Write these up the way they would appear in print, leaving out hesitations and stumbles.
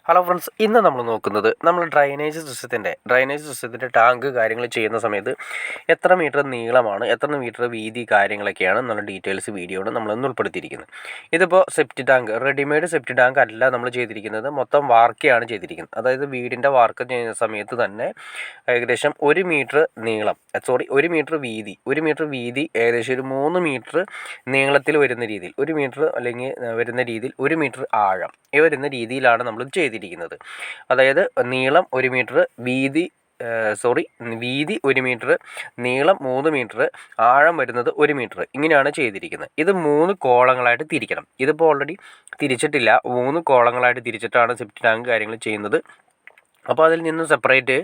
Hello friends, ഇന്ന് നമ്മൾ നോക്കുന്നത് നമ്മൾ ഡ്രൈനേജ് സിസ്റ്റത്തിൻ്റെ ടാങ്ക് കാര്യങ്ങൾ ചെയ്യുന്ന സമയത്ത് എത്ര മീറ്റർ നീളമാണ്, എത്ര മീറ്റർ വീതി കാര്യങ്ങളൊക്കെയാണ് എന്നുള്ള ഡീറ്റെയിൽസ് വീഡിയോയാണ് നമ്മളിന്ന് ഉൾപ്പെടുത്തിയിരിക്കുന്നത്. ഇതിപ്പോൾ സെപ്റ്റി ടാങ്ക്, റെഡിമെയ്ഡ് സെപ്റ്റി ടാങ്ക് അല്ല നമ്മൾ ചെയ്തിരിക്കുന്നത്, മൊത്തം വാർക്കയാണ് ചെയ്തിരിക്കുന്നത്. അതായത് വീടിൻ്റെ വാർക്ക് ചെയ്യുന്ന സമയത്ത് തന്നെ ഏകദേശം 1 മീറ്റർ വീതി ഏകദേശം ഒരു 3 മീറ്റർ നീളത്തിൽ വരുന്ന രീതിയിൽ, 1 മീറ്റർ അല്ലെങ്കിൽ വരുന്ന രീതിയിൽ 1 മീറ്റർ ആഴം വരുന്ന രീതിയിലാണ് നമ്മൾ ചെയ്തിരിക്കുന്നത്. അതായത് നീളം 1 മീറ്റർ, വീതി 1 മീറ്റർ, നീളം 3 മീറ്റർ, ആഴം വരുന്നത് 1 മീറ്റർ, ഇങ്ങനെയാണ് ചെയ്തിരിക്കുന്നത്. ഇത് 3 കോളങ്ങളായിട്ട് തിരിക്കണം. ഇതിപ്പോൾ ഓൾറെഡി തിരിച്ചിട്ടില്ല, 3 കോളങ്ങളായിട്ട് തിരിച്ചിട്ടാണ് സെപ്റ്റി ടാങ്ക് കാര്യങ്ങൾ ചെയ്യുന്നത്. അപ്പോൾ അതിൽ നിന്ന് സെപ്പറേറ്റ്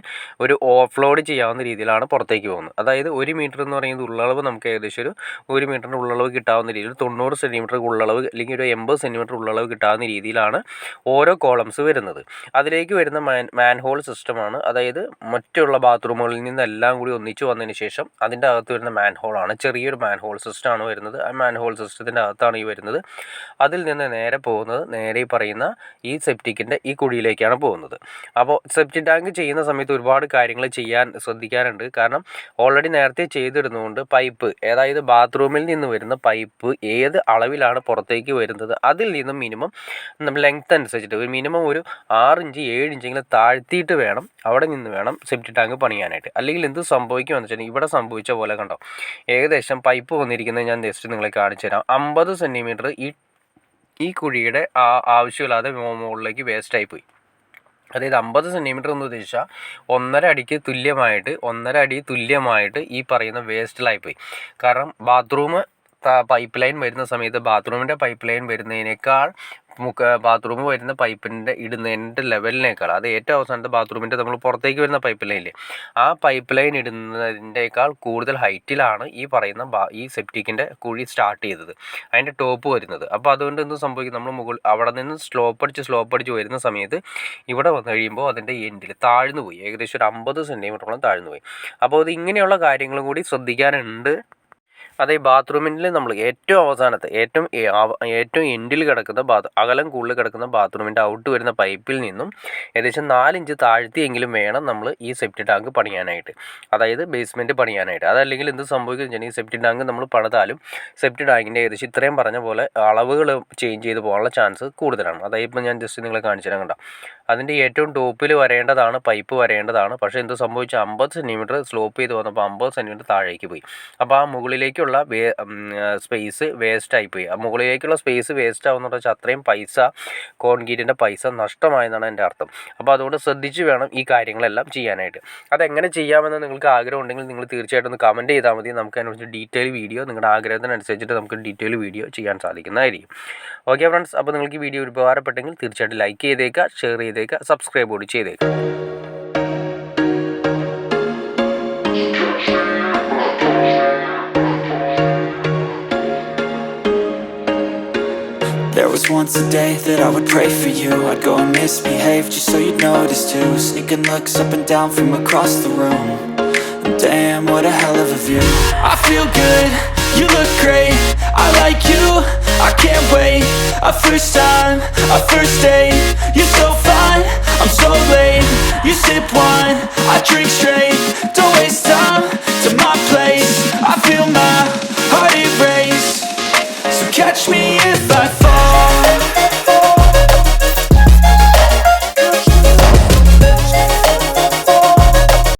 ഒരു ഓവർഫ്ലോഡ് ചെയ്യാവുന്ന രീതിയിലാണ് പുറത്തേക്ക് പോകുന്നത്. അതായത് 1 മീറ്റർ എന്ന് പറയുന്നത് ഉള്ളളവ് നമുക്ക് ഏകദേശം ഒരു 1 മീറ്ററിൻ്റെ ഉള്ളളവ് കിട്ടാവുന്ന രീതിയിൽ 90 സെൻറ്റിമീറ്റർ ഉള്ളളവ് അല്ലെങ്കിൽ ഒരു 80 സെൻറ്റിമീറ്റർ ഉള്ളളവ് കിട്ടാവുന്ന രീതിയിലാണ് ഓരോ കോളംസ് വരുന്നത്. അതിലേക്ക് വരുന്ന മാൻഹോൾ സിസ്റ്റമാണ്. അതായത് മറ്റുള്ള ബാത്റൂമുകളിൽ നിന്നെല്ലാം കൂടി ഒന്നിച്ച് വന്നതിന് ശേഷം അതിൻ്റെ അകത്ത് വരുന്ന മാൻഹോളാണ്, ചെറിയൊരു മാൻഹോൾ സിസ്റ്റമാണ് വരുന്നത്. ആ മാൻഹോൾ സിസ്റ്റത്തിൻ്റെ അകത്താണ് ഈ വരുന്നത്. അതിൽ നിന്ന് നേരെ പോകുന്നത് നേരെ ഈ പറയുന്ന ഈ സെപ്റ്റിക്കിൻ്റെ ഈ കുഴിയിലേക്കാണ് പോകുന്നത്. അപ്പോൾ സെപ്റ്റി ടാങ്ക് ചെയ്യുന്ന സമയത്ത് ഒരുപാട് കാര്യങ്ങൾ ശ്രദ്ധിക്കാനുണ്ട്. കാരണം ഓൾറെഡി നേരത്തെ ചെയ്തിടുന്നതുകൊണ്ട് പൈപ്പ്, അതായത് ബാത്റൂമിൽ നിന്ന് വരുന്ന പൈപ്പ് ഏത് അളവിലാണ് പുറത്തേക്ക് വരുന്നത് അതിൽ നിന്നും മിനിമം ലെങ്ത് അനുസരിച്ചിട്ട് ഒരു മിനിമം ഒരു 6 ഇഞ്ച് 7 ഇഞ്ചെങ്കിലും താഴ്ത്തിയിട്ട് വേണം അവിടെ നിന്ന് വേണം സെപ്റ്റി ടാങ്ക് പണിയാനായിട്ട്. അല്ലെങ്കിൽ എന്ത് സംഭവിക്കുമെന്ന് വെച്ചാൽ ഇവിടെ സംഭവിച്ച പോലെ കണ്ടോ, ഏകദേശം പൈപ്പ് വന്നിരിക്കുന്നത് ഞാൻ ജസ്റ്റ് നിങ്ങളെ കാണിച്ചു തരാം. 50 സെൻറ്റിമീറ്റർ ഈ കുഴിയുടെ ആവശ്യമില്ലാതെ മുകളിലേക്ക് വേസ്റ്റായി പോയി. അതായത് 50 സെൻറ്റിമീറ്റർ എന്ന് ഉദ്ദേശിച്ചാൽ 1.5 അടി തുല്യമായിട്ട് ഈ പറയുന്ന വേസ്റ്റിലായിപ്പോയി. കാരണം പൈപ്പ് ലൈൻ വരുന്ന സമയത്ത് ബാത്റൂമിൻ്റെ പൈപ്പ് ലൈൻ വരുന്നതിനേക്കാൾ ബാത്റൂം വരുന്ന പൈപ്പിൻ്റെ ഇടുന്നതിൻ്റെ ലെവലിനേക്കാൾ, അത് ഏറ്റവും അവസാനത്തെ ബാത്റൂമിൻ്റെ നമ്മൾ പുറത്തേക്ക് വരുന്ന പൈപ്പ് ലൈനില്ലേ, ആ പൈപ്പ് ലൈൻ ഇടുന്നതിൻ്റെക്കാൾ കൂടുതൽ ഹൈറ്റിലാണ് ഈ പറയുന്ന ഈ സെപ്റ്റിക്കിൻ്റെ കുഴി സ്റ്റാർട്ട് ചെയ്തത്, അതിൻ്റെ ടോപ്പ് വരുന്നത്. അപ്പോൾ അതുകൊണ്ട് എന്ത് സംഭവിക്കും, നമ്മൾ അവിടെ നിന്ന് സ്ലോപ്പ് അടിച്ച് വരുന്ന സമയത്ത് ഇവിടെ വന്നു കഴിയുമ്പോൾ അതിൻ്റെ എൻഡിൽ താഴ്ന്നു പോയി, ഏകദേശം ഒരു 50 സെൻറ്റിമീറ്ററോളം താഴ്ന്നു പോയി. അപ്പോൾ അത് ഇങ്ങനെയുള്ള കാര്യങ്ങളും കൂടി ശ്രദ്ധിക്കാനുണ്ട്. അത് ഈ ബാത്റൂമിൽ നമ്മൾ ഏറ്റവും അവസാനത്തെ ഏറ്റവും എൻഡിൽ കിടക്കുന്ന അകലം കൂടുതൽ കിടക്കുന്ന ബാത്റൂമിൻ്റെ ഔട്ട് വരുന്ന പൈപ്പിൽ നിന്നും ഏകദേശം 4 ഇഞ്ച് താഴ്ത്തിയെങ്കിലും വേണം നമ്മൾ ഈ സെപ്റ്റി ടാങ്ക് പണിയാനായിട്ട്, അതായത് ബേസ്മെൻറ്റ് പണിയാനായിട്ട്. അതല്ലെങ്കിൽ എന്ത് സംഭവിക്കുന്നത് വെച്ചാൽ ഈ സെപ്റ്റി ടാങ്ക് നമ്മൾ പണിതാലും സെപ്റ്റി ടാങ്കിൻ്റെ ഏകദേശം ഇത്രയും പറഞ്ഞ പോലെ അളവുകൾ ചേഞ്ച് ചെയ്ത് പോകാനുള്ള ചാൻസ് കൂടുതലാണ്. അതായത് ഇപ്പോൾ ഞാൻ ജസ്റ്റ് നിങ്ങളെ കാണിച്ചു തരാം. കണ്ടോ, അതിൻ്റെ ഏറ്റവും ടോപ്പിൽ പൈപ്പ് വരേണ്ടതാണ്. പക്ഷേ എന്ത് സംഭവിച്ചു, 50 സെൻറ്റിമീറ്റർ സ്ലോപ്പ് ചെയ്ത് വന്നപ്പോൾ 50 സെൻറ്റിമീറ്റർ താഴേക്ക് പോയി. അപ്പോൾ ആ മുകളിലേക്കുള്ള സ്പേസ് വേസ്റ്റായിപ്പോയി. ആ മുകളിലേക്കുള്ള സ്പേസ് വേസ്റ്റ് ആവുമെന്ന് വെച്ചാൽ അത്രയും കോൺക്രീറ്റിൻ്റെ പൈസ നഷ്ടമായെന്നാണ് എൻ്റെ അർത്ഥം. അപ്പോൾ അതുകൊണ്ട് ശ്രദ്ധിച്ച് വേണം ഈ കാര്യങ്ങളെല്ലാം ചെയ്യാനായിട്ട്. അതെങ്ങനെ ചെയ്യാമെന്ന് നിങ്ങൾക്ക് ആഗ്രഹം ഉണ്ടെങ്കിൽ നിങ്ങൾ തീർച്ചയായിട്ടും ഒന്ന് കമൻറ്റ് ചെയ്താൽ മതി. നമുക്ക് അതിനെക്കുറിച്ച് ഡീറ്റെയിൽ വീഡിയോ, നിങ്ങളുടെ ആഗ്രഹത്തിനനുസരിച്ചിട്ട് നമുക്ക് ഡീറ്റെയിൽ വീഡിയോ ചെയ്യാൻ സാധിക്കുന്നതായിരിക്കും. ഓക്കെ ഫ്രണ്ട്സ്, അപ്പോൾ നിങ്ങൾക്ക് ഈ വീഡിയോ ഉപകാരപ്പെട്ടെങ്കിൽ തീർച്ചയായിട്ടും ലൈക്ക് ചെയ്തേക്കുക, ഷെയർ ചെയ്തേക്കുക, സബ്സ്ക്രൈബ് കൂടി ചെയ്തേക്കുക. There was once a day that I would pray for you. I'd go and misbehave just so you'd notice too. Sneaking looks up and down from across the room. And damn, what a hell of a view. I feel good, you look great, I like you, I can't wait. A first time, a first date, you